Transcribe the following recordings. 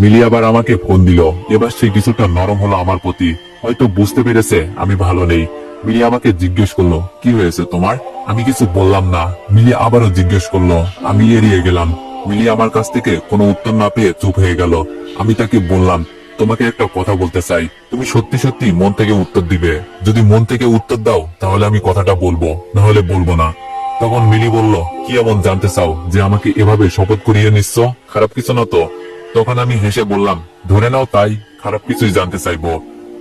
মিলি আবার আমাকে ফোন দিল। এবার সে কিছুটা নরম হলো আমার প্রতি, হয়তো বুঝতে পেরেছে আমি ভালো নেই। মিলি আমাকে জিজ্ঞেস করলো, কি হয়েছে তোমার? আমি কিছু বললাম না। মিলি আবারও জিজ্ঞেস করলো, আমি এড়িয়ে গেলাম। মিলি আমার কাছ থেকে কোনো উত্তর না পেয়ে চুপ হয়ে গেল। আমি তাকে বললাম, তোমাকে একটা কথা বলতে চাই, তুমি সত্যি সত্যি মন থেকে উত্তর দিবে। যদি মন থেকে উত্তর দাও তাহলে আমি কথাটা বলবো, না হলে বলবো না। তখন মিলি বলল, কি এমন জানতে চাও যে আমাকে এভাবে শপথ করিয়ে নিচ্ছ? খারাপ কিছু না তো? তখন আমি হেসে বললাম, ধরে নাও তাই, খারাপ কিছুই জানতে চাইবো।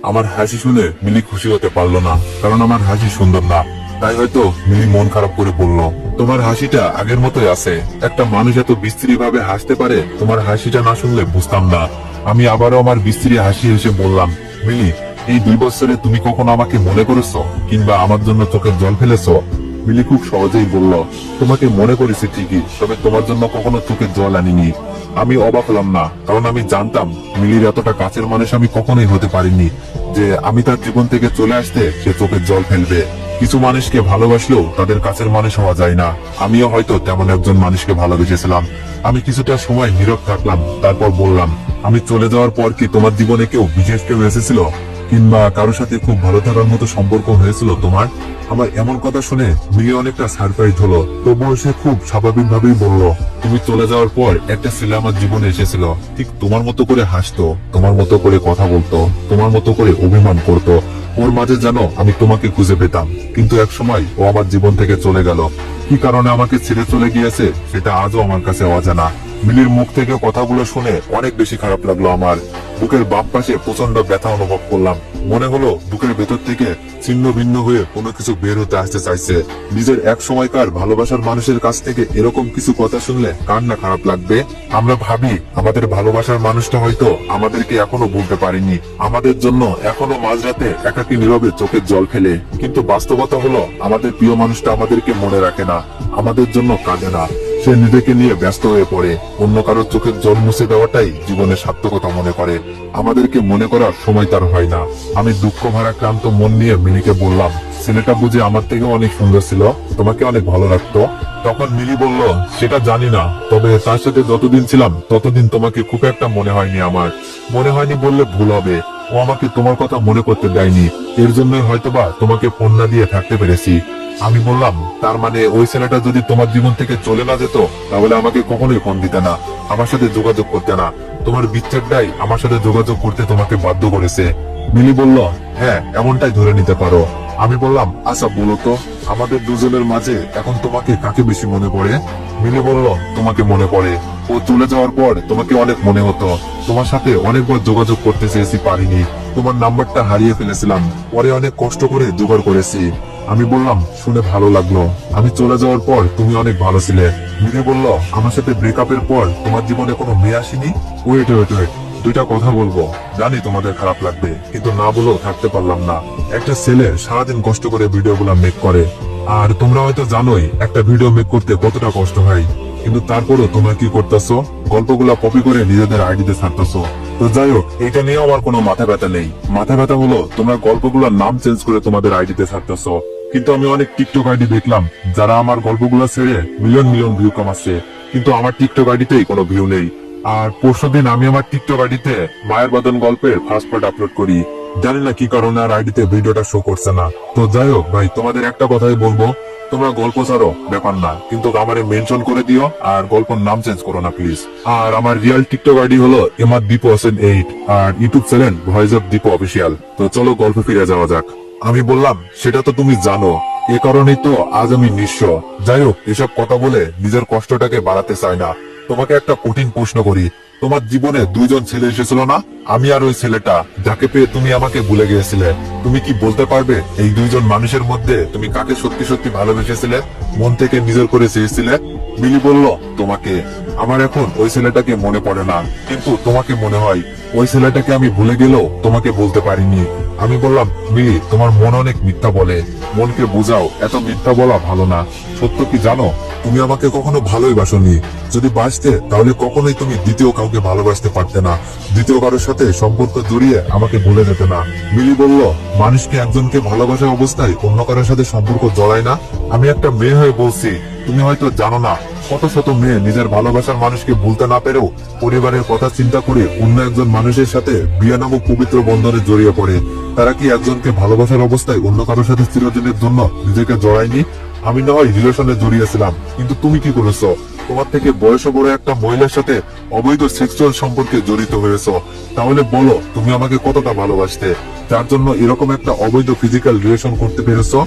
আমার হাসি শুনে মিলি খুশি হতে পারলো না, কারণ আমার হাসি সুন্দর না। তাই হয়তো মিলি মন খারাপ করে বলল, তোমার হাসিটা আগের মতোই আছে। একটা মানুষ এত বিস্ত্রী ভাবে হাসতে পারে, তোমার হাসিটা না শুনলে বুঝতাম না। আমি আবারও আমার বিস্ত্রী হাসি হেসে বললাম, মিলি, এই 2 বছরে তুমি কখনো আমাকে মনে করেছো, কিংবা আমার জন্য চোখের জল ফেলেছো? মিলি খুব সহজেই বলল, তোমাকে মনে করেছি ঠিকই, তবে তোমার জন্য কখনো চোখের জল আনিনি। আমি অবাক হলাম না, কারণ আমি জানতাম মিলির এতটা কাছের মানুষ আমি কখনোই হতে পারিনি যে আমি তার জীবন থেকে চলে আসতে সে চোখের জল ফেলবে। কিছু মানুষকে ভালোবাসলেও তাদের কাছের মানুষ হওয়া যায় না। আমিও হয়তো তেমন একজন মানুষকে ভালোবেসেছিলাম। আমি কিছুটা সময় নীরব থাকলাম, তারপর বললাম, আমি চলে যাওয়ার পর কি তোমার জীবনে কেউ বিশেষ কেউ এসেছিল, কিংবা কারোর সাথে খুব ভালো থাকার মতো সম্পর্ক হয়েছিল তোমার? আমার এমন কথা শুনে মিলি অনেকটা সারপ্রাইজ হলো, তবুও সে খুব স্বাভাবিক ভাবেই বলল, তুমি চলে যাওয়ার পর একটা ছেলে আমার জীবনে এসেছিল, ঠিক তোমার মতো করে হাসতো, তোমার মতো করে কথা বলতো, তোমার মতো করে অভিমান করতো। ওর মাঝে যেন আমি তোমাকে খুঁজে পেতাম, কিন্তু এক সময় ও আমার জীবন থেকে চলে গেল। কি কারণে আমাকে ছেড়ে চলে গিয়েছে সেটা আজও আমার কাছে অজানা। মিলির মুখ থেকে কথাগুলো শুনে অনেক বেশি খারাপ লাগলো আমার। বুকের বাম পাশে প্রচন্ড ব্যথা অনুভব করলাম। মনে হলো বুকের ভেতর থেকে ছিন্ন ভিন্ন হয়ে কোনো কিছু বের হতে আসতে চাইছে। নিজের এক সময়কার ভালোবাসার মানুষের কাছ থেকে এরকম কিছু কথা শুনলে কার না খারাপ লাগবে? আমরা ভাবি আমাদের ভালোবাসার মানুষটা হয়তো আমাদেরকে এখনো বলতে পারেনি, আমাদের জন্য এখনো মাঝরাতে একাকী নীরবে চোখের জল ফেলে। কিন্তু বাস্তবতা হলো আমাদের প্রিয় মানুষটা আমাদেরকে মনে রাখে না, আমাদের জন্য কাঁদে না। সে নিজেকে নিয়ে ব্যস্ত হয়ে পড়ে, অন্য কারোর চোখের জল মুছে দেওয়াটাই জীবনের সার্থকতা মনে করে। আমাদেরকে মনে করার সময় তার হয় না। আমি দুঃখ ভারাক্রান্ত মন নিয়ে মিলিকে বললাম, ছেলেটা বুঝে আমার থেকে অনেক সুন্দর ছিল, তোমাকে অনেক ভালো রাখতো? তখন মিলি বলল, সেটা জানি না, তবে তার সাথে যতদিন ছিলাম ততদিন তোমাকে খুব একটা মনে হয়নি। আমার মনে হয়নি বললে ভুল হবে, ও আমাকে তোমার কথা মনে করতে দেয়নি। এর জন্যই হয়তোবা তোমাকে ফোন না দিয়ে থাকতে পেরেছি। আমি বললাম, তার মানে ওই ছেলেটা যদি তোমার জীবন থেকে চলে না যেত তাহলে আমাকে কখনোই ফোন দিতে না, আমার সাথে যোগাযোগ করতে না। তোমার বিচ্ছেদটাই আমার সাথে যোগাযোগ করতে তোমাকে বাধ্য করেছে। মিলি বলল, হ্যাঁ, এমনটাই ধরে নিতে পারো। আমি বললাম, আচ্ছা বলো তো, আমাদের দুজনের মাঝে এখন তোমাকে কাকে বেশি মনে পড়ে? মিলি বলল, তোমাকে মনে পড়ে। ও চলে যাওয়ার পর তোমাকে অনেক মনে হতো, তোমার সাথে অনেকবার যোগাযোগ করতে চেয়েছি, পারিনি। তোমার নাম্বারটা হারিয়ে ফেলেছিলাম, পরে অনেক কষ্ট করে জোগাড় করেছি। আমি বললাম, শুনে ভালো লাগলো। আমি চলে যাওয়ার পর তুমি অনেক ভালো ছিলে। মিলি বলল, আমার সাথে ব্রেকআপের পর তোমার জীবনে কোনো মেয়ে আসেনি? ওয়েট ওয়েট ওয়েট, দুইটা কথা বলবো। জানি তোমাদের খারাপ লাগবে, কিন্তু না বলেও থাকতে পারলাম না। একটা ছেলে সারাদিন কষ্ট করে ভিডিওগুলো মেক করে, আর তোমরা হয়তো জানোই একটা ভিডিও মেক করতে কতটা কষ্ট হয়। কিন্তু তারপরও তোমরা কি করতেছো? গল্পগুলা কপি করে নিজেদের আইডিতে ছাড়তেছো। তো যাই হোক, এটা নিয়ে আমার কোনো মাথা ব্যথা নেই। মাথা ব্যথা হলো তোমরা গল্পগুলোর নাম চেঞ্জ করে তোমাদের আইডিতে ছাড়তেছো। কিন্তু আমি অনেক টিকটক আইডি দেখলাম যারা আমার গল্পগুলো ছেড়ে মিলিয়ন মিলিয়ন ভিউ কামাচ্ছে, কিন্তু আমার টিকটক আইডিতেই কোনো ভিউ নেই। আর পরশুদিন আমি আমার টিকটক আইডিতে মায়ের বাদন গল্পের ফার্স্ট পার্ট আপলোড করি, জানি না কি কারণে আর আইডিতে ভিডিওটা শো করছে না। তো যাই হোক ভাই, তোমাদের একটা কথাই বলবো, তোমরা গল্প ছাড়ো ব্যাপার না, কিন্তু আমারে মেনশন করে দিও আর গল্পের নাম চেঞ্জ করো না প্লিজ। আর আমার রিয়েল টিকটক আইডি হলো এমআর দীপ হোসেন 8, আর YouTube channel voice of Dip official. তো চলো গল্পে ফিরে যাওয়া যাক। আমি বললাম, সেটা তো তুমি জানো, এ কারণেই তো আজ আমি নিঃস্ব। যাই হোক, এসব কথা বলে নিজের কষ্টটাকে বাড়াতে চাই না। তোমাকে একটা কঠিন প্রশ্ন করি, তোমার জীবনে 2জন ছেলে এসেছিল না, আমি আর ওই ছেলেটা, যাকে পেয়ে তুমি আমাকে ভুলে গিয়েছিলে? তুমি কি বলতে পারবে এই 2জন মানুষের মধ্যে তুমি কাকে সত্যি সত্যি ভালোবেসেছিলে, মন থেকে নিজের করে চেয়েছিলে? মিলি বলল, তোমাকে। আমার এখন ওই ছেলেটাকে মনে পড়ে না, কিন্তু তোমাকে মনে হয়। ওই ছেলেটাকে আমি ভুলে গেলেও তোমাকে বলতে পারিনি। আমি বললাম, মিলি, তোমার মন অনেক মিথ্যা বলে, মনকে বোঝাও, এত মিথ্যা বলা ভালো না। সত্য কি জানো, তুমি আমাকে কখনো ভালোই বাসনি। যদি বাসতে তাহলে কখনোই তুমি দ্বিতীয় কাউকে ভালোবাসতে পারতে না, দ্বিতীয় কারোর সাথে সম্পর্ক জড়িয়ে আমাকে ভুলে যেতে না। মিলি বলল, মানুষকে একজনকে ভালোবাসা অবস্থায় অন্য কারোর সাথে সম্পর্ক জড়ায় না। আমি একটা মেয়ে হয়ে বলছি, তুমি হয়তো জানো না, কত শত মেয়ে নিজের ভালোবাসার মানুষকে ভুলতে না পেরেও পরিবারের কথা চিন্তা করে অন্য একজন মানুষের সাথে বিয়ে নামক পবিত্র বন্ধনে জড়িয়ে পড়ে। তারা কি একজনকে ভালোবাসার অবস্থায় অন্য কারোর সাথে চিরদিনের জন্য নিজেকে জড়ায়নি? আমি না হয় রিলেশনে জড়িয়েছিলাম, কিন্তু তুমি কি করেছো? তোমার থেকে বয়স বড় একটা মহিলার সাথে অবৈধ সেক্সুয়াল সম্পর্কে জড়িত হয়েছো। তাহলে বলো তুমি আমাকে কতটা ভালোবাসতে, যার জন্য এরকম একটা অবৈধ ফিজিক্যাল রিলেশন করতে পেরেছো?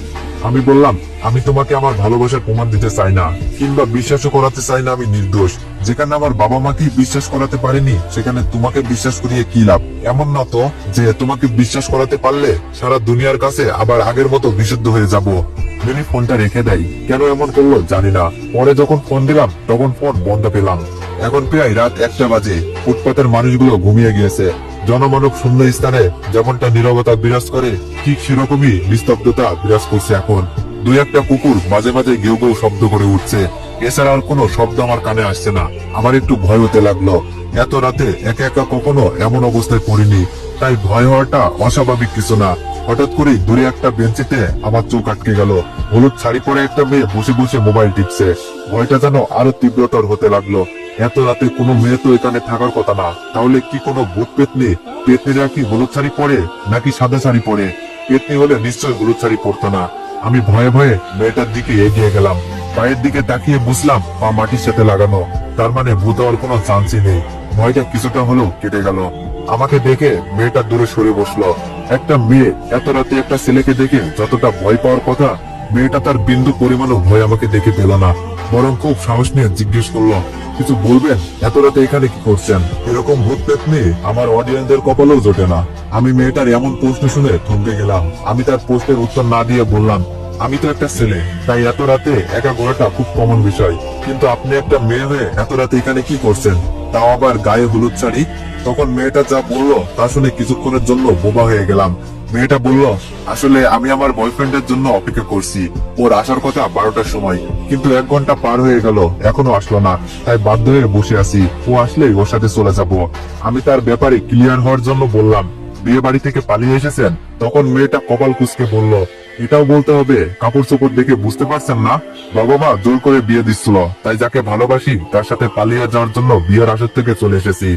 আমি বললাম, আমি তোমাকে আমার ভালোবাসার প্রমাণ দিতে চাই না, কিংবা বিশ্বাসও করাতে চাই না আমি নির্দোষ। যেখানে আমার বাবা মাকেই বিশ্বাস করাতে পারেনি, সেখানে তোমাকে বিশ্বাস করিয়ে কি লাভ? এমন না তো যে তোমাকে বিশ্বাস করাতে পারলে সারা দুনিয়ার কাছে আবার আগের মতো বিশুদ্ধ হয়ে যাব। মিলি ফোনটা রেখে দেয়। কেন এমন করলো জানি না। পরে যখন ফোন দিলাম তখন ফোন বন্ধ পেলাম। এখন প্রায় রাত 1টা বাজে। ফুটপাতের মানুষগুলো ঘুমিয়ে গিয়েছে। জনমানব শূন্য স্থানে যেমনটা নীরবতা বিরাজ করে, ঠিক সেরকমই নিস্তব্ধতা বিরাজ করছে এখন। দুই একটা কুকুর মাঝে মাঝে গেউ গেউ শব্দ করে উঠছে। এছাড়া আর কোনো শব্দ আমার কানে আসছে না। আমার একটু ভয় হতে লাগলো। এত রাতে একা একা কখনো এমন অবস্থায় পড়িনি, তাই ভয় হওয়াটা অস্বাভাবিক কিছু না। হঠাৎ করে দূরে একটা বেঞ্চিতে আমার চোখ আটকে গেল। হলুদ শাড়ি পরে একটা মেয়ে বসে বসে মোবাইল টিপছে। ভয়টা যেন আরো তীব্রতর হতে লাগলো। এত রাতে কোনো মেয়ে তো এখানে থাকার কথা না। তাহলে কি কোনো ভূত পেতনি? পেতনিরা কি হলুদ শাড়ি পরে নাকি সাদা শাড়ি পরে? পেতনি হলে নিশ্চয় হলুদ শাড়ি পরতো না। আমি ভয়ে ভয়ে মেয়েটার দিকে এগিয়ে গেলাম। পায়ের দিকে তাকিয়ে বুঝলাম পা মাটির সাথে লাগানো। তার মানে ভূত হওয়ার কোনো চান্সই নেই। ভয়টা কিছুটা হলেও কেটে গেল। আমাকে দেখে মেয়েটা দূরে সরে বসলো। একটা মেয়ে এত রাতে একটা ছেলেকে দেখে যতটা ভয় পাওয়ার কথা, মেয়েটা তার বিন্দু পরিমাণও ভয় আমাকে দেখে পেল না। বরং খুব সাহস নিয়ে জিজ্ঞেস করলো, কিছু বলবেন? এত রাতে এখানে কি করছেন? এরকম ভূত পেতনি আমার অডিয়েন্সদের কপালেও জোটে না। আমি মেয়েটার এমন প্রশ্ন শুনে থমকে গেলাম। আমি তার প্রশ্নের উত্তর না দিয়ে বললাম, আমি তো একটা ছেলে, তাই এত রাতে একা ঘোরাটা খুব কমন বিষয়। কিন্তু আপনি একটা মেয়ে হয়ে এত রাতে এখানে কি করছেন, তাও আবার গায়ে হলুদ শাড়ি? তখন মেয়েটা যা বললো তা শুনে কিছুক্ষণের জন্য বোবা হয়ে গেলাম। মেয়েটা বলল, আসলে আমি আমার বয়ফ্রেন্ডের জন্য অপেক্ষা করছি। ওর আসার কথা 12টার সময়, কিন্তু 1 ঘন্টা পার হয়ে গেল, এখনো আসলো না। তাই বাধ্য হয়ে বসে আছি। ও আসলেই ওর সাথে চলে যাব। আমি তার ব্যাপারে ক্লিয়ার হওয়ার জন্য বললাম, বিয়ে বাড়ি থেকে পালিয়ে এসেছেন? তখন মেয়েটা কপাল কুঁচকে বলল, এটাও বলতে হবে? কাপড় চোপড় দেখে বুঝতে পারছেন না? বাবা মা জোর করে বিয়ে দিচ্ছিল, তাই যাকে ভালোবাসি তার সাথে পালিয়ে যাওয়ার জন্য বিয়ের আসর থেকে চলে এসেছি।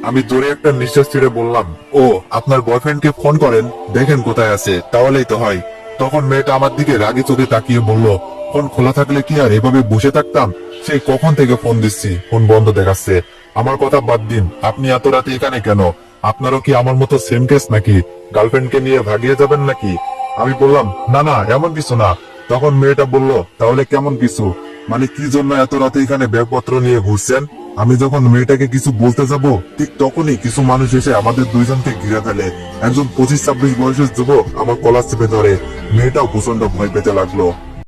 আমি জোরে একটা নিঃশ্বাস ছেড়ে বললাম, ও আপনার বয়ফ্রেন্ডকে ফোন করেন, দেখেন কোথায় আছে, তাহলেই তো হয়। তখন মেয়েটা আমার দিকে রাগি চোখে তাকিয়ে বলল, ফোন খোলা থাকলে কি আর এভাবে বসে থাকতাম? সেই কখন থেকে ফোন দিচ্ছি, ফোন বন্ধ দেখাচ্ছে। আমার কথা বাদ দিন, আপনি এত রাতে এখানে কেন? আপনারও কি আমার মতো সেম কেস নাকি? গার্লফ্রেন্ডকে নিয়ে ভাগিয়ে যাবেন নাকি? আমি বললাম, না না, এমন কিছু না। তখন মেয়েটা বলল, তাহলে কেমন কিছু? মানে কি জন্য এত রাতে এখানে ব্যাগপত্র নিয়ে ঘুরছেন? আমি যখন মেয়েটাকে কিছু বলতে যাব, ঠিক তখনই কিছু মানুষ এসে আমাদের দুইজনকে ঘিরে ফেলে। একজন 25-26 বয়সের যুবক আমার কলার চেপে ধরে। মেয়েটাও প্রচন্ড ভয় পেতে লাগলো।